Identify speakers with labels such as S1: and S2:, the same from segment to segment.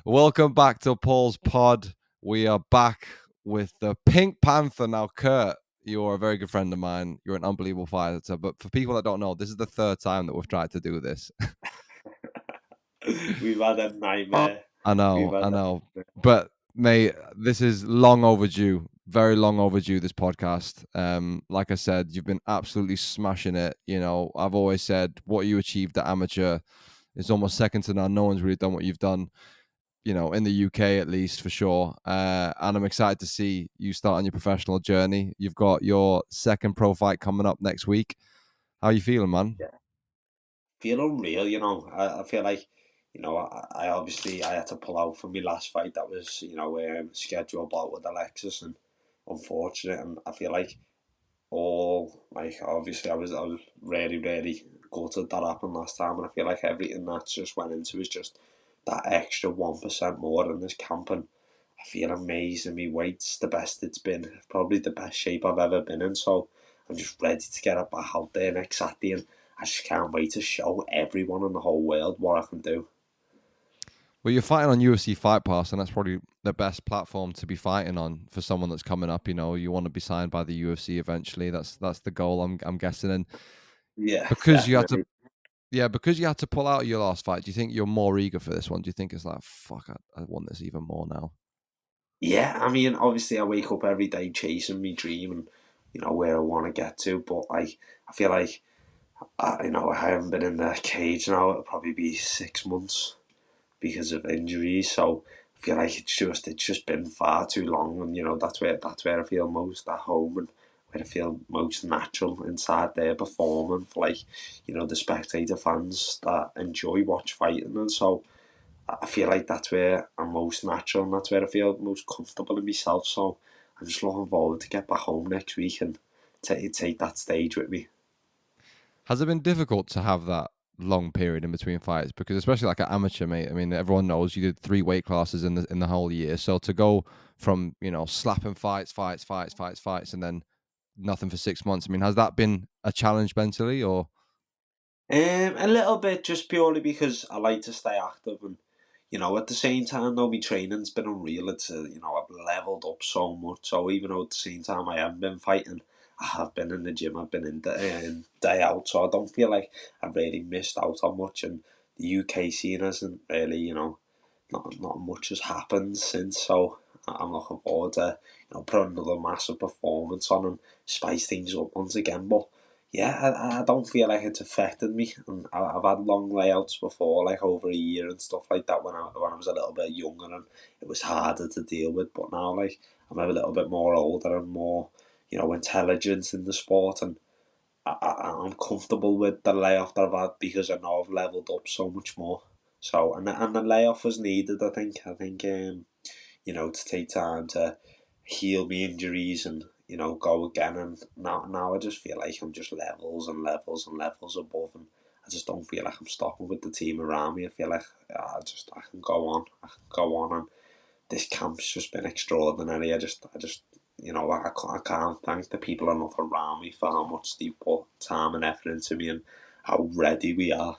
S1: Welcome back to Paul's Pod. We are back with the Pink Panther. Now, Kurt, you're a very good friend of mine. You're an unbelievable fighter. But for people that don't know, this is the third time that we've tried to do this.
S2: We've had a nightmare.
S1: I
S2: We've had
S1: know. But, mate, this is long overdue. Very long overdue, this podcast. Like I said, you've been absolutely smashing it. You know, I've always said what you achieved at amateur is almost second to none. No one's really done what you've done, you know, in the UK at least, for sure. And I'm excited to see you start on your professional journey. You've got your second pro fight coming up next week. How are you feeling, man?
S2: yeah, feel unreal. I feel like I obviously I had to pull out from my last fight that was scheduled out with Alexis, and unfortunate. And I feel like obviously I was really gutted that happened last time, and I feel like everything that's just went into is just that extra 1% more in this camp. And I feel amazing. My weight's the best it's been, probably the best shape I've ever been in. So I'm just ready to get it back out there next Saturday, and I just can't wait to show everyone in the whole world what I can do.
S1: Well, you're fighting on UFC Fight Pass, and that's probably the best platform to be fighting on for someone that's coming up. You know, you want to be signed by the UFC eventually. That's the goal, I'm guessing. And
S2: Yeah,
S1: because you had to,
S2: definitely.
S1: yeah, because you had to pull out of your last fight, do you think you're more eager for this one? Do you think it's like, fuck, I want this even more now?
S2: Yeah, I mean, obviously I wake up every day chasing my dream and where I want to get to, but I feel like I haven't been in the cage now. It'll probably be 6 months because of injuries. So I feel like it's just been far too long, and that's where I feel most at home, and where I feel most natural inside there performing for the spectator fans that enjoy watch fighting. And so I feel like that's where I'm most natural, and that's where I feel most comfortable in myself. So I'm just looking forward to get back home next week and take that stage with me.
S1: Has it been difficult to have that long period in between fights? Because especially like an amateur, mate. I mean, everyone knows you did 3 weight classes in the whole year. So to go from, you know, slapping fights, and then nothing for 6 months. I mean, has that been a challenge mentally, or?
S2: A little bit, just purely because I like to stay active, and at the same time though, my training's been unreal. It's I've leveled up so much. So even though at the same time I haven't been fighting, I have been in the gym. I've been in day out, so I don't feel like I've really missed out on much. And the UK scene hasn't really, not much has happened since. So I'm looking forward to put another massive performance on and spice things up once again. But yeah, I don't feel like it's affected me. And I've had long layouts before, like over a year and stuff like that, when I was a little bit younger, and it was harder to deal with. But now, like, I'm a little bit more older and more, intelligence in the sport, and I'm comfortable with the layoff that I've had because I know I've leveled up so much more. So and the layoff was needed. I think to take time to heal me injuries and go again. And now I just feel like I'm just levels and levels and levels above, and I just don't feel like I'm stopping with the team around me. I feel like I can go on, and this camp's just been extraordinary. I can't thank the people enough around me for how much they put time and effort into me, and how ready we are.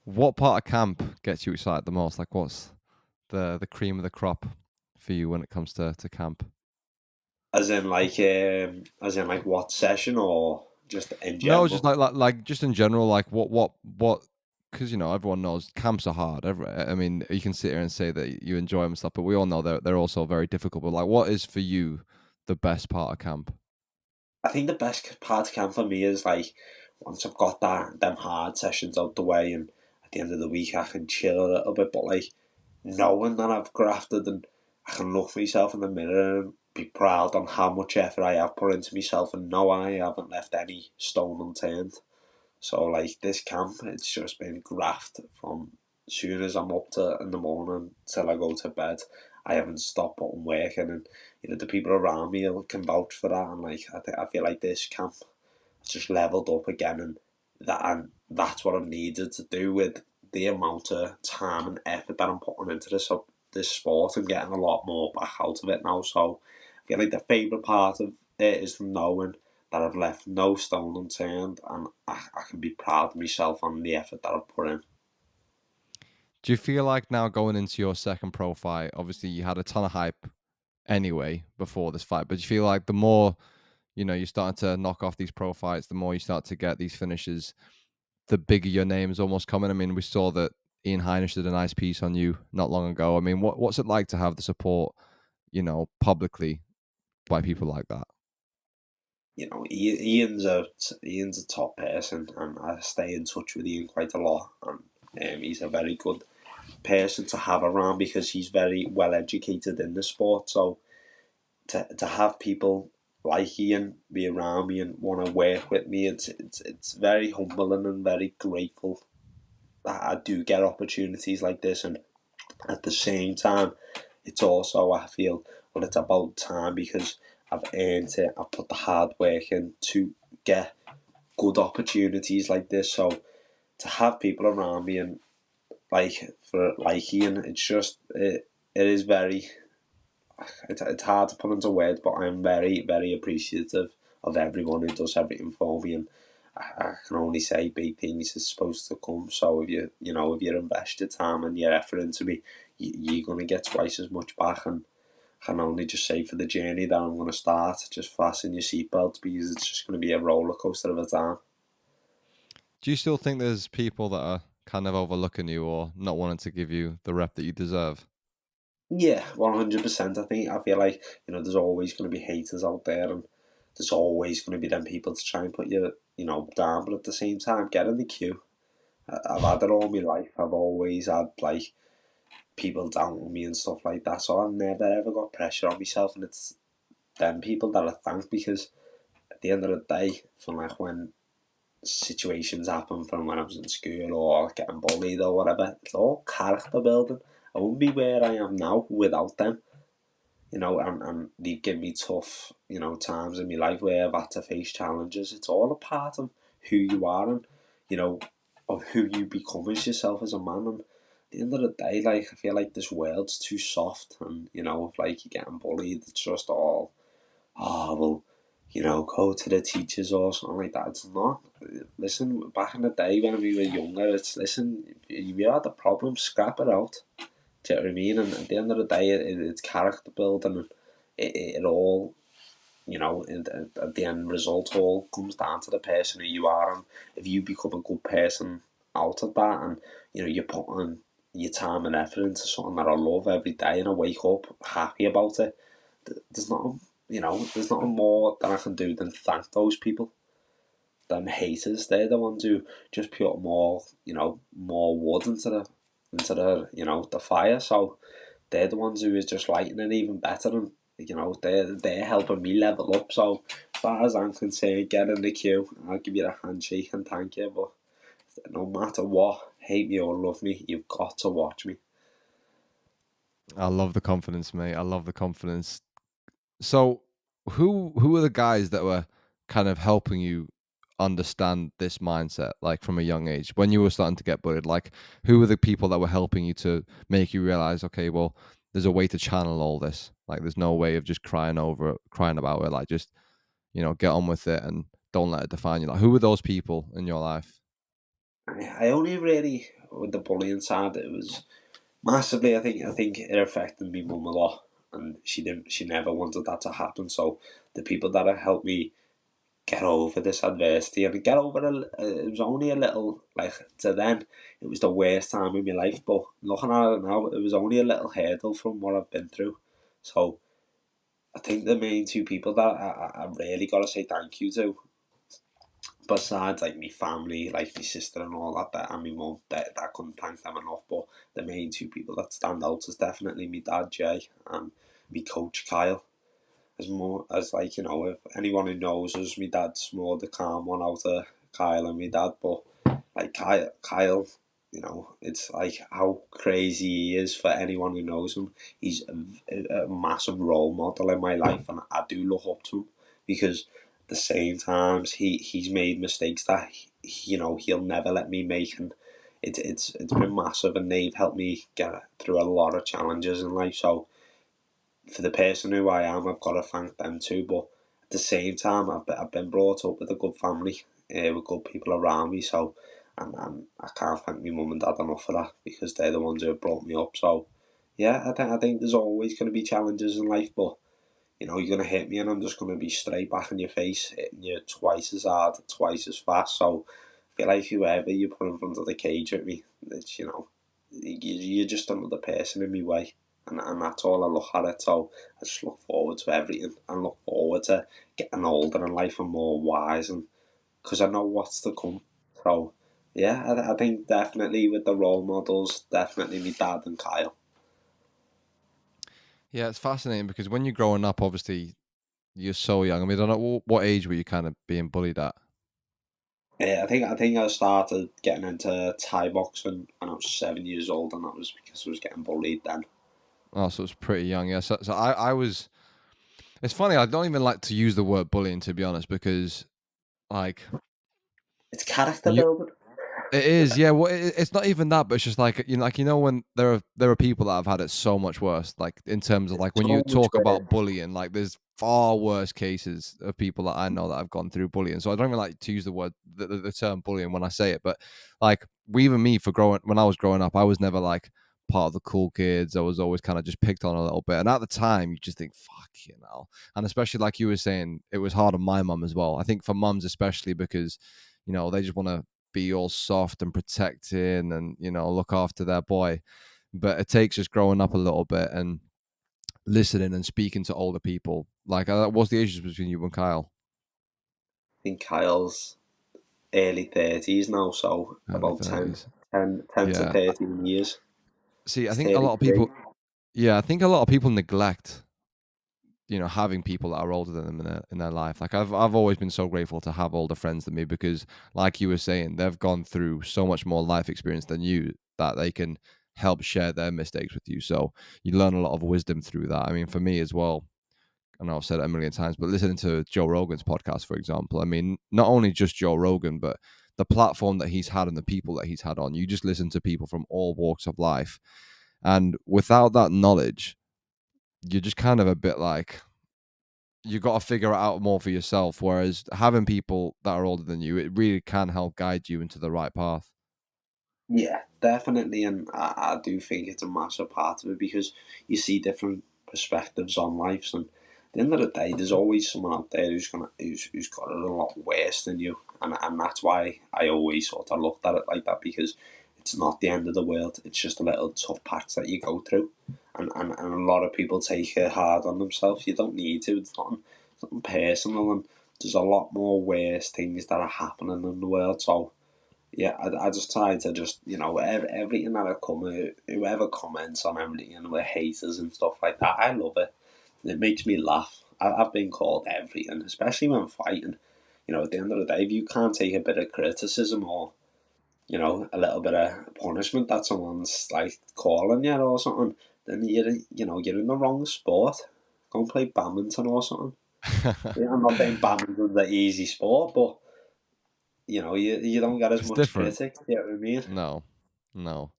S1: What part of camp gets you excited the most? Like, what's the cream of the crop for you when it comes to camp?
S2: As in like what session, or just in
S1: No, just
S2: general?
S1: like just in general, like what? Because you know everyone knows camps are hard. I mean, you can sit here and say that you enjoy them and stuff, but we all know they're also very difficult. But like, what is for you the best part of camp?
S2: I think the best part of camp for me is like once I've got that them hard sessions out the way, and at the end of the week I can chill a little bit. But like knowing that I've grafted, and I can look myself in the mirror and be proud on how much effort I have put into myself, and know I haven't left any stone unturned. So like this camp, it's just been graft from soon as I'm up to in the morning till I go to bed. I haven't stopped putting work in, and the people around me can vouch for that. And like I feel like this camp has just leveled up again, and that's what I'm needed to do with the amount of time and effort that I'm putting into this sport. I'm getting a lot more back out of it now. So I feel like the favourite part of it is knowing that I've left no stone unturned, and I can be proud of myself on the effort that I've put in.
S1: Do you feel like now going into your second pro fight, obviously you had a ton of hype anyway before this fight, but do you feel like the more, you're starting to knock off these pro fights, the more you start to get these finishes, the bigger your name is almost coming? I mean, we saw that Ian Heinisch did a nice piece on you not long ago. I mean, what's it like to have the support, publicly by people like that?
S2: Ian's a top person, and I stay in touch with Ian quite a lot. And he's a very good person to have around because he's very well educated in the sport. So to have people like Ian be around me and want to work with me, it's very humbling and very grateful that I do get opportunities like this. And at the same time, it's also, I feel, well, it's about time because I've earned it. I've put the hard work in to get good opportunities like this. So to have people around me and like Ian, it is very, it's hard to put into words, but I'm very, very appreciative of everyone who does everything for me. And I can only say big things is supposed to come. So if you invest your time and your effort into me, you're gonna get twice as much back. And I can only just say for the journey that I'm gonna start, just fasten your seatbelt because it's just gonna be a roller coaster of a time.
S1: Do you still think there's people that are kind of overlooking you or not wanting to give you the rep that you deserve?
S2: Yeah, 100%. I feel like there's always going to be haters out there, and there's always going to be them people to try and put you down. But at the same time, get in the queue. I've had it all my life. I've always had like people doubting me and stuff like that. So I've never ever got pressure on myself, and it's them people that I thank because at the end of the day, from like when situations happen from when I was in school or getting bullied or whatever, it's all character building. I wouldn't be where I am now without them. And they've given me tough, times in my life where I've had to face challenges. It's all a part of who you are and, you know, of who you become as yourself as a man. And at the end of the day, like, I feel like this world's too soft and, if like you're getting bullied, it's just all, oh, well, go to the teachers or something like that. It's not. Listen, back in the day when we were younger, listen, if you had a problem, scrap it out. Do you know what I mean? And at the end of the day, it's character building, and it all, at the end result, all comes down to the person who you are. And if you become a good person out of that, and you're putting your time and effort into something that I love every day, and I wake up happy about it, there's nothing, there's nothing more that I can do than thank those people. Them haters, they're the ones who just put more, more wood into the fire. So they're the ones who is just lighting it even better, and they're helping me level up. So as far as I'm concerned, get in the queue. I'll give you a handshake and thank you. But no matter what, hate me or love me, you've got to watch me.
S1: I love the confidence, mate. I love the confidence. So, who are the guys that were kind of helping you understand this mindset, like from a young age, when you were starting to get bullied? Like, who were the people that were helping you to make you realize, okay, well, there's a way to channel all this. Like, there's no way of just crying about it. Like, just get on with it and don't let it define you. Like, who were those people in your life?
S2: I only really, with the bullying side, it was massively. I think it affected me mum a lot, and she never wanted that to happen. So the people that have helped me get over this adversity and get over it was only a little, like, to then it was the worst time in my life, but looking at it now, it was only a little hurdle from what I've been through. So I think the main two people that I really got to say thank you to, besides like my family, like my sister and all that, and my mum, that I couldn't thank them enough. But the main two people that stand out is definitely my dad Jay and my coach Kyle. As more as, like, if anyone who knows us, my dad's more the calm one out of Kyle and my dad. But like Kyle, it's like how crazy he is for anyone who knows him. He's a massive role model in my life, and I do look up to him because at the same times he's made mistakes that he'll never let me make, and it's been massive, and they've helped me get through a lot of challenges in life. So for the person who I am, I've got to thank them too. But at the same time, I've been brought up with a good family, with good people around me. So and I can't thank my mum and dad enough for that because they're the ones who have brought me up. So yeah, I think there's always going to be challenges in life, but you're going to hit me and I'm just going to be straight back in your face, hitting you twice as hard, twice as fast. So I feel like whoever you put in front of the cage with me, it's, you're just another person in my way. And that's all I look at it. So I just look forward to everything and look forward to getting older in life and more wise, and because I know what's to come. So yeah, I think definitely with the role models, definitely my dad and Kyle.
S1: Yeah, it's fascinating because when you're growing up, obviously you're so young. I mean, I don't know what age were you kind of being bullied at?
S2: I think I started getting into Thai boxing when I was 7 years old, and that was because I was getting bullied then.
S1: Oh, so it's pretty young. Yeah. So I was. It's funny. I don't even like to use the word bullying, to be honest, because like
S2: It's character
S1: you,
S2: building.
S1: it is, yeah. Well, it's not even that, but it's just like when there are people that have had it so much worse. Like in terms of like when you
S2: So much
S1: talk
S2: better.
S1: about bullying, like there's far worse cases of people that I know that have gone through bullying. So I don't even like to use the term bullying when I say it. But like even me for growing when I was growing up, I was never like part of the cool kids. I was always kind of just picked on a little bit. And at the time, you just think, fuck and especially like you were saying, it was hard on my mum as well. I think for mums especially because they just want to be all soft and protecting and look after their boy, but it takes just growing up a little bit and listening and speaking to older people. Like what's the ages between you and Kyle?
S2: I think Kyle's early 30s now, so
S1: Early
S2: about 10,
S1: 30s.
S2: 10, 10 to
S1: Yeah.
S2: 13 years.
S1: See, I
S2: He's
S1: think a lot of
S2: 33.
S1: people, yeah, I think a lot of people neglect having people that are older than them in their life. Like I've always been so grateful to have older friends than me because, like you were saying, they've gone through so much more life experience than you that they can help share their mistakes with you. So you learn a lot of wisdom through that. I mean, for me as well, I know I've said it a million times, but listening to Joe Rogan's podcast, for example, I mean, not only just Joe Rogan, but the platform that he's had and the people that he's had on, you just listen to people from all walks of life. And without that knowledge, you're just kind of a bit like, you got to figure it out more for yourself. Whereas having people that are older than you, it really can help guide you into the right path.
S2: Yeah, definitely, and I do think it's a massive part of it because you see different perspectives on life, and at the end of the day, there's always someone out there who's got it a lot worse than you, and that's why I always sort of looked at it like that because it's not the end of the world. It's just a little tough patch that you go through, and a lot of people take it hard on themselves. You don't need to. It's nothing personal, and there's a lot more worse things that are happening in the world. So yeah, I just try to just everything that I come, whoever comments on everything and we're haters and stuff like that, I love it. It makes me laugh. I've been called everything, especially when fighting. At the end of the day, if you can't take a bit of criticism or a little bit of punishment that someone's like calling you or something, then you're in the wrong sport. Go and play badminton or something. Yeah, I'm not saying badminton's the easy sport, but you don't get as
S1: It's
S2: much
S1: different.
S2: critic. You know what I mean?
S1: No, no,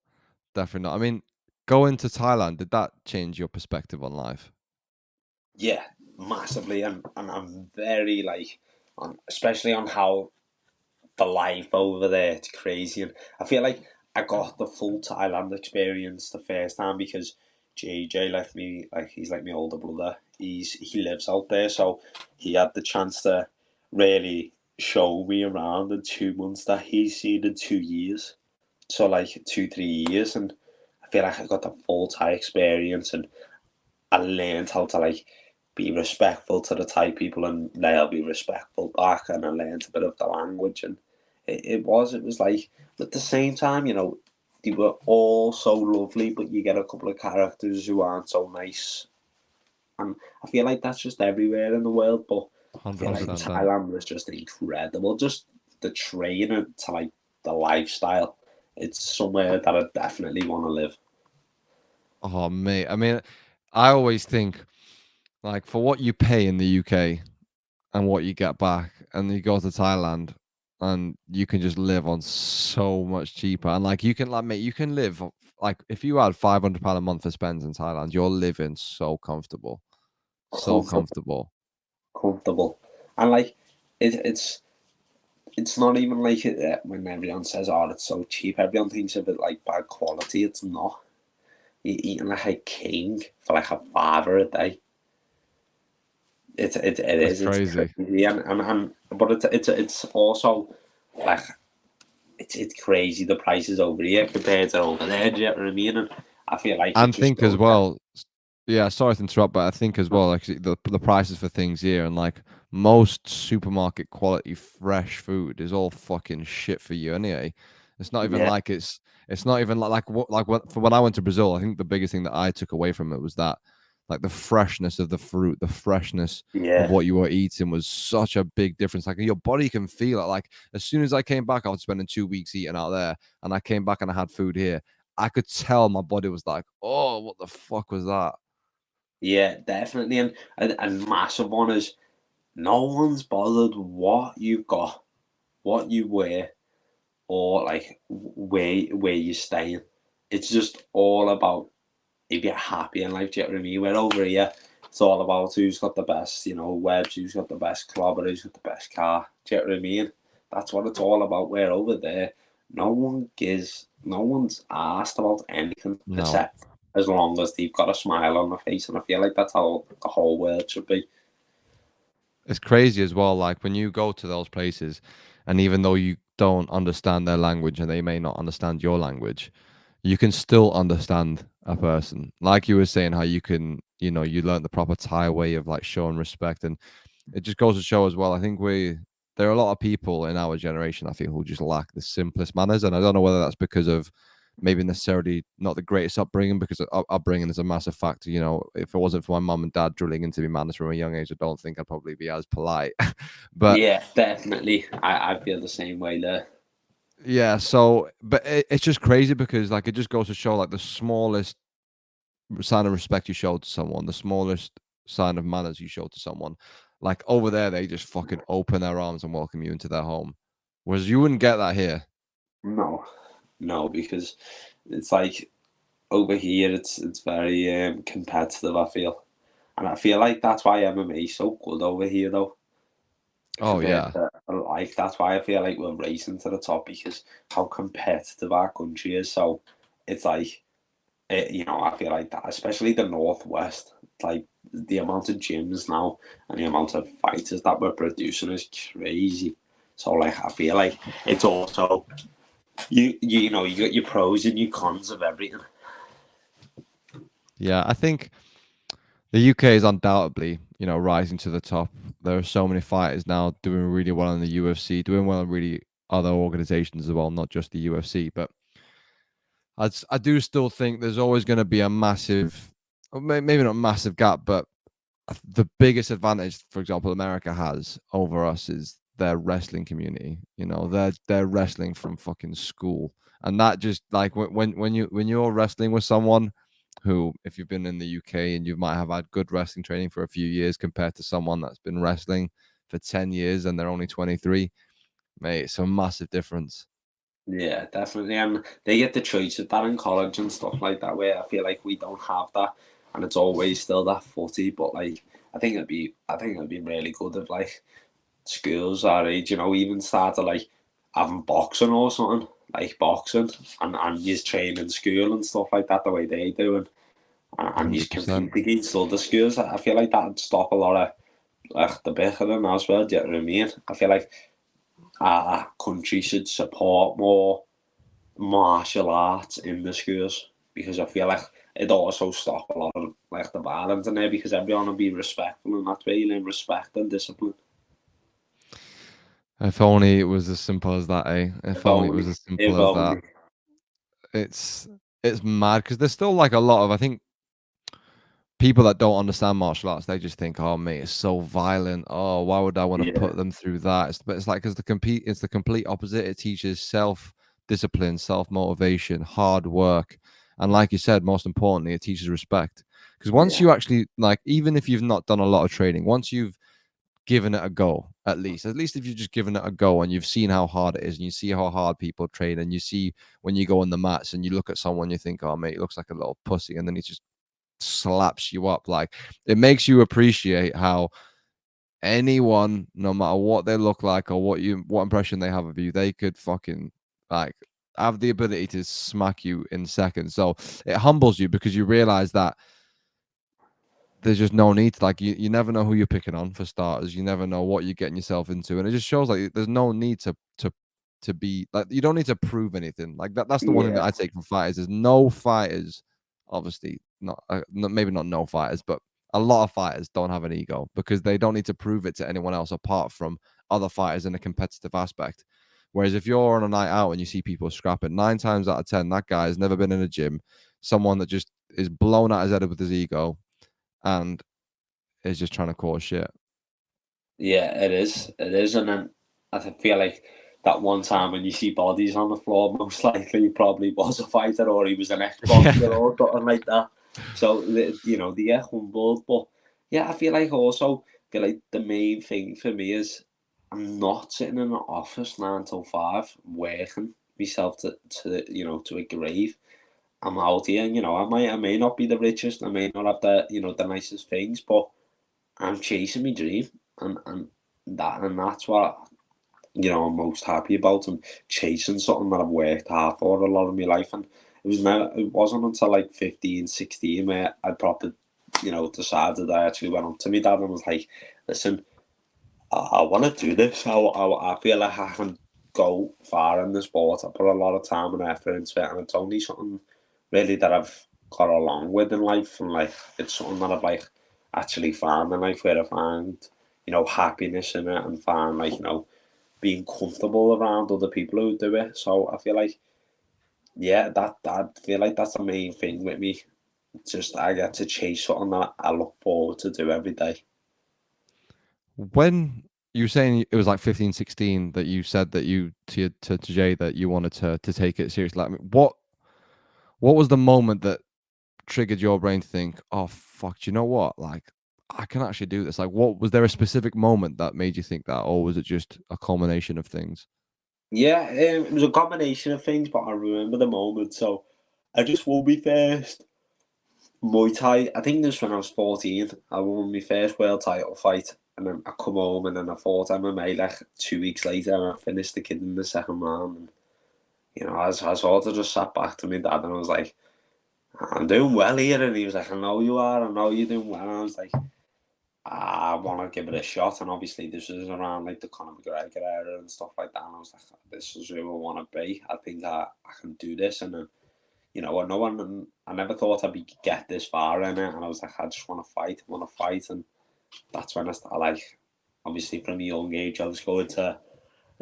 S1: definitely not. I mean, going to Thailand, did that change your perspective on life?
S2: Yeah, massively, and I'm very like, especially on how the life over there. It's crazy, and I feel like I got the full Thailand experience the first time because JJ left me. Like he's like my older brother. He lives out there, so he had the chance to really show me around in 2 months that he's seen in 2 years. So like 2 3 years, and I feel like I got the full Thai experience, and I learned how to like be respectful to the Thai people and they'll be respectful back, and I learned a bit of the language, and it was like at the same time, they were all so lovely, but you get a couple of characters who aren't so nice, and I feel like that's just everywhere in the world, but I feel like
S1: 100%, Dan.
S2: Thailand was just incredible, just the training to like the lifestyle. It's somewhere that I definitely want to live.
S1: Oh, mate. I mean, I always think like for what you pay in the UK and what you get back, and you go to Thailand, and you can just live on so much cheaper. And like you can like mate, you can live like if you had £500 a month for spends in Thailand, you're living so comfortable. So
S2: Comfortable,
S1: comfortable.
S2: comfortable, and like it's it's not even like it when everyone says, "Oh, it's so cheap." Everyone thinks of it like bad quality. It's not. You're eating like a king for like a fiver a day. It
S1: That's
S2: is. It's
S1: crazy.
S2: crazy, and but it's also like it's crazy the prices over here compared to over there. Do you know what I mean? And I feel like it
S1: And
S2: just
S1: think as
S2: goes that.
S1: well, yeah, sorry to interrupt, but I think as well, like the prices for things here and like most supermarket quality fresh food is all fucking shit for you anyway. It's not even
S2: Yeah,
S1: like it's not even like what for when I went to Brazil, I think the biggest thing that I took away from it was that like the freshness of the fruit, the freshness of
S2: yeah,
S1: what you were eating was such a big difference. Like your body can feel it. Like as soon as I came back, I was spending 2 weeks eating out there, and I came back and I had food here. I could tell my body was like, "Oh, what the fuck was that?"
S2: yeah, definitely. And massive one is no one's bothered what you've got, what you wear, or like where you're staying. It's just all about if you're happy in life. Do you know what I mean? We're over here. It's all about who's got the best, webs, who's got the best clobber, who's got the best car. Do you know what I mean? That's what it's all about. We're over there. No one's asked about anything
S1: No.
S2: except as long as they've got a smile on their face. And I feel like that's how the whole world should be.
S1: It's crazy as well, like, when you go to those places, and even though you don't understand their language and they may not understand your language, you can still understand a person. Like you were saying, how you can, you learn the proper Thai way of, like, showing respect, and it just goes to show as well, I think there are a lot of people in our generation, I think, who just lack the simplest manners, and I don't know whether that's because of maybe necessarily not the greatest upbringing, because upbringing is a massive factor. If it wasn't for my mum and dad drilling into me manners from a young age, I don't think I'd probably be as polite. But
S2: Yeah, definitely. I feel the same way there.
S1: yeah, so but it's just crazy because like it just goes to show like the smallest sign of respect you show to someone, the smallest sign of manners you show to someone, like over there, they just fucking open their arms and welcome you into their home. Whereas you wouldn't get that here.
S2: No, no, because it's like over here, it's very competitive. I feel, and I feel like that's why MMA is so good over here, though.
S1: Oh
S2: Compared
S1: yeah.
S2: to like that's why I feel like we're racing to the top because how competitive our country is. So it's like I feel like that, especially the northwest. Like the amount of gyms now and the amount of fighters that we're producing is crazy. So like I feel like it's also you got your pros and your cons of everything.
S1: Yeah, I think the UK is undoubtedly, rising to the top. There are so many fighters now doing really well in the UFC, doing well in really other organizations as well, not just the UFC. But I do still think there's always going to be a massive, or maybe not massive gap, but the biggest advantage, for example, America has over us is their wrestling community. They're wrestling from fucking school, and that just like when you're wrestling with someone who, if you've been in the UK and you might have had good wrestling training for a few years compared to someone that's been wrestling for 10 years and they're only 23, mate, it's a massive difference.
S2: Yeah, definitely. And they get the choice of that in college and stuff like that, where I feel like we don't have that, and it's always still that footy. But like, I think it'd be really good if like schools our age, even started like having boxing or something, like boxing, and you train in school and stuff like that, the way they do, and you compete
S1: 100%.
S2: against other schools. I feel like that'd stop a lot of like the bickering as well. Do you know what I mean? I feel like our country should support more martial arts in the schools because I feel like it also stop a lot of like the violence in there because everyone will be respectful and that's where you learn respect and discipline.
S1: If only it was as simple as that, eh? If
S2: If
S1: only it
S2: only,
S1: was as simple
S2: if
S1: as that.
S2: only.
S1: It's it's mad because there's still like a lot of, I think, people that don't understand martial arts, they just think, "Oh, mate, it's so violent. Oh, why would I want to
S2: Yeah,
S1: put them through that?" But it's like, because it's the complete opposite. It teaches self discipline, self motivation, hard work, and like you said, most importantly, it teaches respect. Because once
S2: yeah,
S1: you actually like, even if you've not done a lot of training, once you've given it a go, at least if you've just given it a go and you've seen how hard it is, and you see how hard people train, and you see when you go on the mats and you look at someone, you think, "Oh, mate, he looks like a little pussy," and then he just slaps you up. Like, it makes you appreciate how anyone, no matter what they look like or what impression they have of you, they could fucking like have the ability to smack you in seconds. So it humbles you because you realize that there's just no need to, like, you never know who you're picking on for starters. You never know what you're getting yourself into, and it just shows like there's no need to be like, you don't need to prove anything. Like that's the one thing that
S2: Yeah,
S1: I take from fighters is no fighters, obviously not, maybe not no fighters, but a lot of fighters don't have an ego because they don't need to prove it to anyone else apart from other fighters in a competitive aspect. Whereas if you're on a night out and you see people scrapping, 9 times out of 10, that guy has never been in a gym. Someone that just is blown out his head with his ego and is just trying to cause shit.
S2: yeah, it is. It is, and then I feel like that one time when you see bodies on the floor, most likely he probably was a fighter or he was an ex-boxer
S1: Yeah.
S2: or something like that. So they get humbled, but yeah, I feel like the main thing for me is I'm not sitting in an office 9 till 5 working myself to a grave. I'm out here, and I may not be the richest, I may not have the nicest things, but I'm chasing my dream, and that's what I'm most happy about, and chasing something that I've worked hard for a lot of my life. And it wasn't until like 15, 16 where I probably decided. I actually went up to my dad and was like, "Listen, I want to do this. I feel like I can go far in the sport. I put a lot of time and effort into it, and it's only something really that I've got along with in life, and like it's something that I've like actually found in life where I find happiness in it, and find like being comfortable around other people who do it. So I feel like yeah, that I feel like that's the main thing with me. Just I get to chase something that I look forward to do every day.
S1: When you were saying it was like 15, 16 that you said that you to Jay that you wanted to take it seriously. Like, what was the moment that triggered your brain to think, "Oh fuck, do you know what? Like, I can actually do this." Like, what was there a specific moment that made you think that, or was it just a culmination of things?
S2: Yeah, it was a combination of things, but I remember the moment. So I just won my first Muay Thai. I think this was when I was 14. I won my first world title fight, and then I come home and then I fought MMA like 2 weeks later, and I finished the kid in the second round. And I sort of just sat back to my dad and I was like, "I'm doing well here," and he was like, "I know you are. I know you're doing well." And I was like, I want to give it a shot. And obviously, this was around like the Conor McGregor era and stuff like that. And I was like, this is who I want to be. I think I can do this. And no one, I never thought get this far in it. And I was like, I just want to fight. I want to fight. And that's when I started, like, obviously from a young age, I was going to,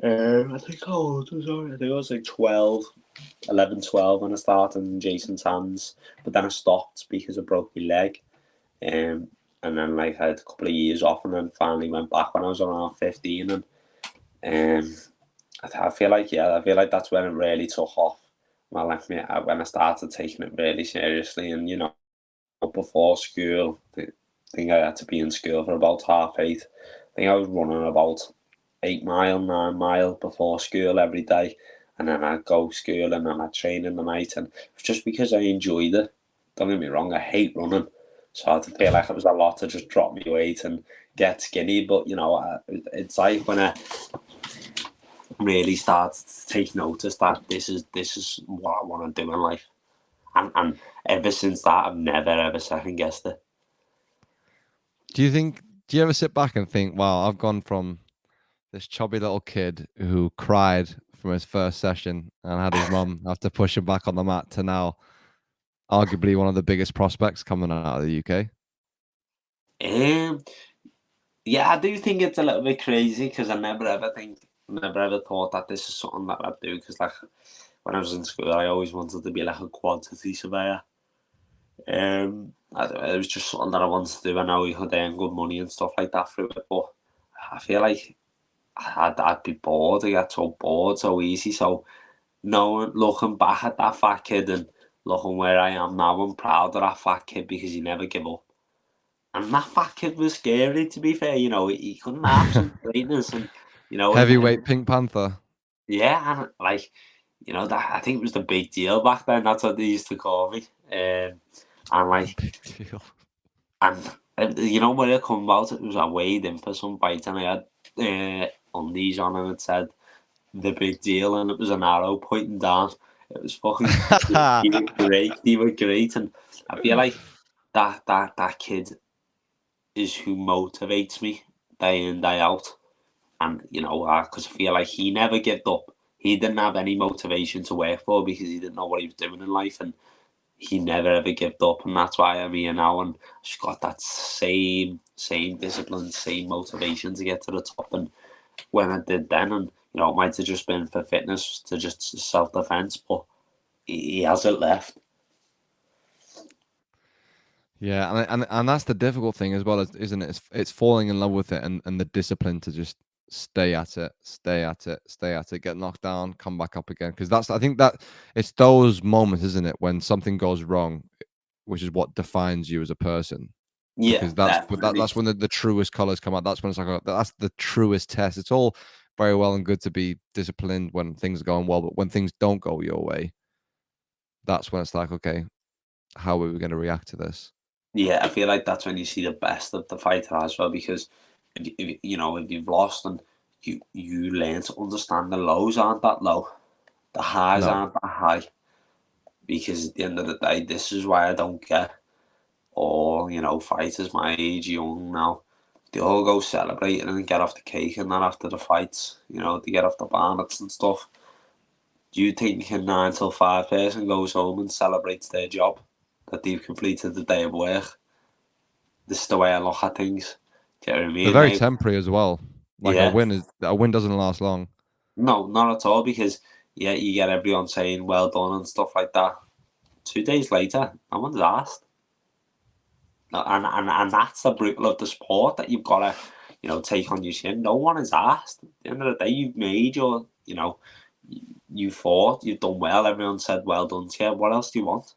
S2: I think, I think I was like 12, 11, 12 when I started in Jason's hands. But then I stopped because I broke my leg. Um, and then like I had a couple of years off, and then finally went back when I was around 15. And um, I feel like I feel like that's when it really took off. When I started taking it really seriously, and before school, I think I had to be in school for about 8:30. I think I was running about 8 mile, 9 mile before school every day, and then I'd go school and then I'd train in the night, and it's just because I enjoyed it. Don't get me wrong, I hate running, so I feel like it was a lot to just drop my weight and get skinny. But it's like when I really started to take notice that this is what I want to do in life, and ever since that, I've never ever second guessed it.
S1: Do you ever sit back and think, wow, I've gone from this chubby little kid who cried from his first session and had his mum have to push him back on the mat to now arguably one of the biggest prospects coming out of the UK?
S2: Um, Yeah, I do think it's a little bit crazy because never ever thought that this is something that I'd do. Because like when I was in school, I always wanted to be like a quantity surveyor. It was just something that I wanted to do. I know you could earn good money and stuff like that through it, but I feel like I'd be bored. I get so bored so easy. So knowing, looking back at that fat kid and looking where I am now, I'm proud of that fat kid because he never gave up. And that fat kid was scary, to be fair. He couldn't have some greatness, and
S1: Heavyweight Pink Panther.
S2: yeah, and like that I think it was the big deal back then. That's what they used to call me. And like,
S1: Big deal.
S2: and You know where it come about? It was I weighed in for some fight and I had undies on and it said the big deal and it was an arrow pointing down. It was fucking he was great. He was great, and I feel like that kid is who motivates me day in day out. And you know, because I feel like he never gave up. He didn't have any motivation to work for because he didn't know what he was doing in life, and he never ever gave up, and that's why I'm here now. And she's got that same discipline, same motivation to get to the top. And when I did then, and you know, it might have just been for fitness to just self defense, but he hasn't left.
S1: Yeah, and that's the difficult thing as well, isn't it? It's falling in love with it and the discipline to just stay at it, stay at it, stay at it, get knocked down, come back up again. Because I think that it's those moments, isn't it, when something goes wrong, which is what defines you as a person.
S2: Yeah,
S1: Because
S2: definitely.
S1: that's when the truest colors come out. That's when it's like that's the truest test. It's all very well and good to be disciplined when things are going well, but when things don't go your way, that's when it's like, okay, how are we going to react to this?
S2: Yeah, I feel like that's when you see the best of the fighter as well, because you know if you've lost and you learn to understand the lows aren't that low, the highs
S1: No.
S2: aren't that high, because at the end of the day, this is why I don't get all fighters my age, young now. They all go celebrating and get off the cake and that after the fights. They get off the banners and stuff. Do you think a 9 till 5 person goes home and celebrates their job that they've completed the day of work? This is the way I look at things. Do you know what I
S1: They're
S2: mean?
S1: very temporary as well. Like
S2: Yeah.
S1: a win doesn't last long.
S2: No, not at all, because yeah, you get everyone saying well done and stuff like that. 2 days later, no one's asked. No, and that's the brutal of the sport, that you've got to, take on your chin. No one is asked. At the end of the day, you've made you fought, you've done well. Everyone said well done to you. What else do you want?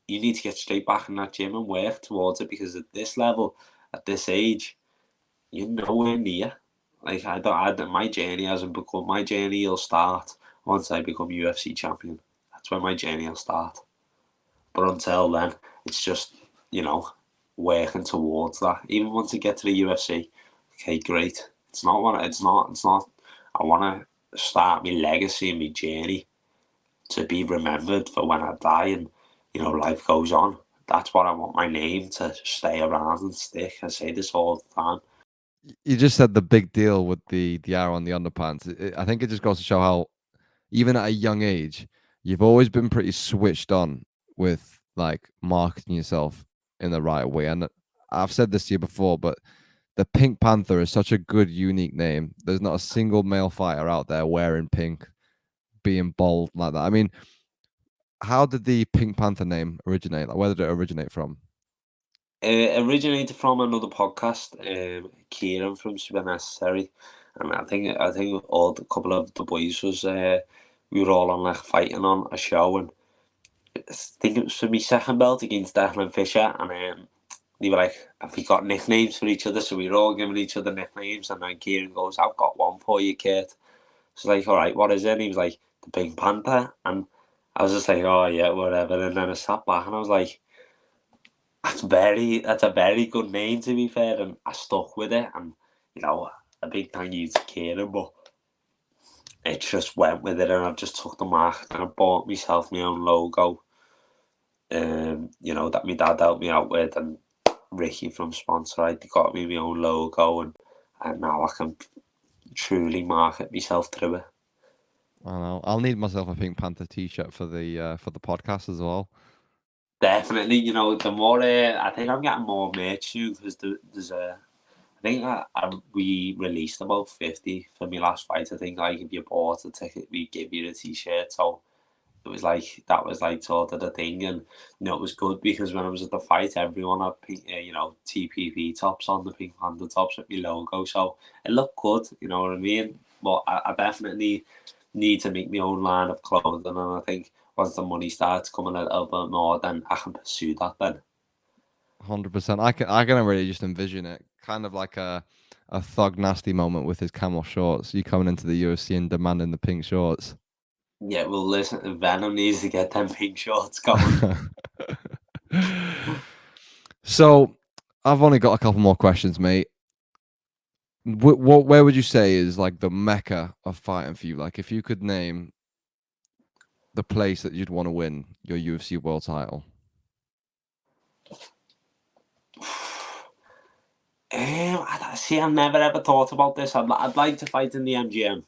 S2: You need to get straight back in that gym and work towards it, because at this level, at this age, you're nowhere near. Like my journey hasn't begun. My journey will start once I become UFC champion. That's when my journey will start. But until then, it's just you know working towards that. Even once I get to the UFC, okay, great. It's not what it's not. It's not. I want to start my legacy and my journey to be remembered for when I die, and life goes on. That's what I want my name to stay around and stick. I say this all the time.
S1: You just said the big deal with the arrow on the underpants. I think it just goes to show how, even at a young age, you've always been pretty switched on with like marketing yourself in the right way. And I've said this to you before, but the Pink Panther is such a good, unique name. There's not a single male fighter out there wearing pink, being bold like that. I mean, how did the Pink Panther name originate? Like, where did it originate from?
S2: Originated from another podcast, Kieran from Super Necessary, and I think all the couple of the boys was we were all on like fighting on a show, and I think it was for me second belt against Declan Fisher, and they were like, "Have we got nicknames for each other?" So we were all giving each other nicknames, and then Kieran goes, "I've got one for you, Kurt." So like, "All right, what is it?" And he was like, "The Pink Panther," and I was just like, "Oh yeah, whatever." And then I sat back and I was like, that's a very good name, to be fair, and I stuck with it. And a big thank you to Kieran, but it just went with it, and I just took the mark and I bought myself my own logo. That my dad helped me out with, and Ricky from Sponsorite, they got me my own logo, and now I can truly market myself through it.
S1: I don't know. I'll need myself a Pink Panther t-shirt for the podcast as well.
S2: Definitely, the more I think I'm getting more merch soon, because there's a I think we released about 50 for my last fight. I think like if you bought a ticket, we give you a t-shirt. So it was like that was like sort of the thing, and it was good because when I was at the fight, everyone had pink, TPP tops on, the Pink Panther tops with my logo. So it looked good, you know what I mean. But I definitely need to make my own line of clothing, and I think once the money starts coming a little bit more, then I can pursue that. Then
S1: 100%. I can really just envision it, kind of like a thug nasty moment with his camel shorts. You coming into the UFC and demanding the pink shorts.
S2: yeah, well, listen, Venom needs to get them pink shorts going.
S1: So I've only got a couple more questions, mate. Where would you say is like the mecca of fighting for you? Like, if you could name the place that you'd want to win your UFC world title.
S2: See, I've never ever thought about this. I'd like to fight in the MGM.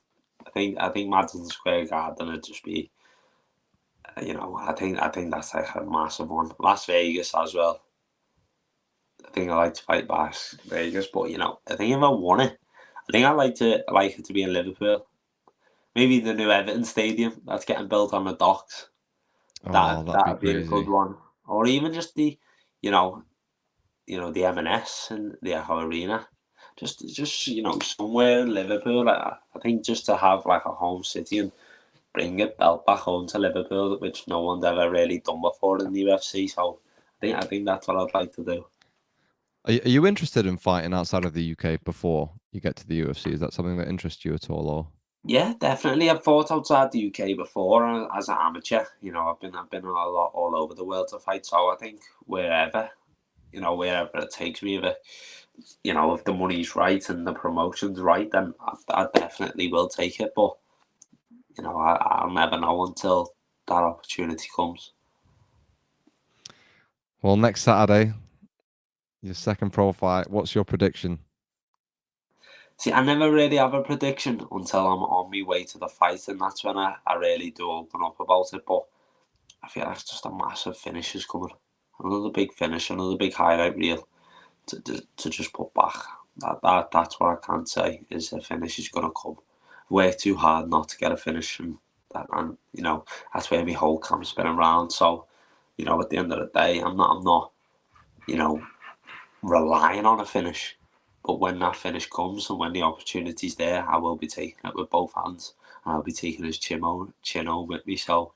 S2: I think Madison Square Garden would just be, I think that's like a massive one. Las Vegas as well. I think I like to fight Las Vegas, but I think if I won it, I think like it to be in Liverpool. Maybe the new Everton Stadium that's getting built on the docks.
S1: Oh,
S2: That
S1: that'd be
S2: that'd be a good
S1: crazy.
S2: one. Or even just you know, the M&S and the Echo Arena. Just somewhere in Liverpool. I think just to have like a home city and bring it belt back home to Liverpool, which no one's ever really done before in the UFC. So I think that's what I'd like to do.
S1: Are you interested in fighting outside of the UK before you get to the UFC? Is that something that interests you at all, or?
S2: Yeah, definitely. I've fought outside the UK before as an amateur. I've been a lot all over the world to fight. So I think wherever it takes me, if the money's right and the promotion's right, then I definitely will take it. But I'll never know until that opportunity comes.
S1: Well, next Saturday, your second pro fight. What's your prediction?
S2: See, I never really have a prediction until I'm on my way to the fight, and that's when I really do open up about it. But I feel like it's just a massive finish is coming. Another big finish, another big highlight reel to just put back. That's what I can say is a finish is going to come. Way too hard not to get a finish, and that's where my whole camp's been around. So at the end of the day, I'm not you know relying on a finish. But when that finish comes and when the opportunity's there, I will be taking it with both hands. And I'll be taking his chin home with me. So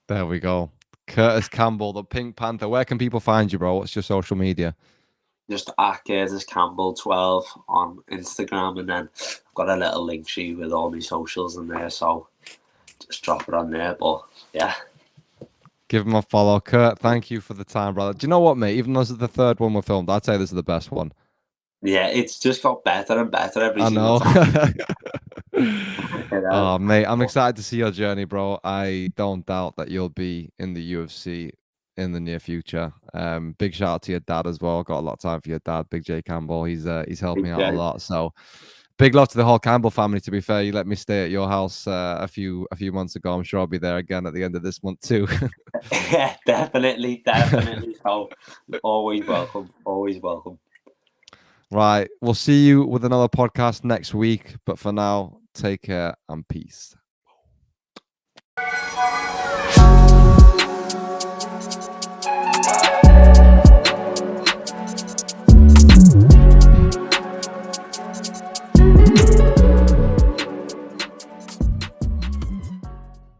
S1: There we go. Kurtis Campbell, the Pink Panther. Where can people find you, bro? What's your social media?
S2: just at Curtis Campbell 12 on Instagram, and then I've got a little link sheet with all my socials in there. So just drop it on there. But yeah,
S1: Give him a follow. Kurt, thank you for the time, brother. Do you know what, mate? Even though this is the third one we filmed, I'd say this is the best one.
S2: yeah, it's just got better and better every
S1: I
S2: single
S1: know.
S2: time.
S1: Oh, mate, I'm excited to see your journey, bro. I don't doubt that you'll be in the UFC in the near future. Big shout out to your dad as well. Got a lot of time for your dad, Big J Campbell. He's helped me out a
S2: Okay.
S1: lot. So big love to the whole Campbell family. To be fair, you let me stay at your house a few months ago. I'm sure I'll be there again at the end of this month too.
S2: Yeah, definitely. So always welcome, always welcome.
S1: Right. We'll see you with another podcast next week. But for now, take care and peace.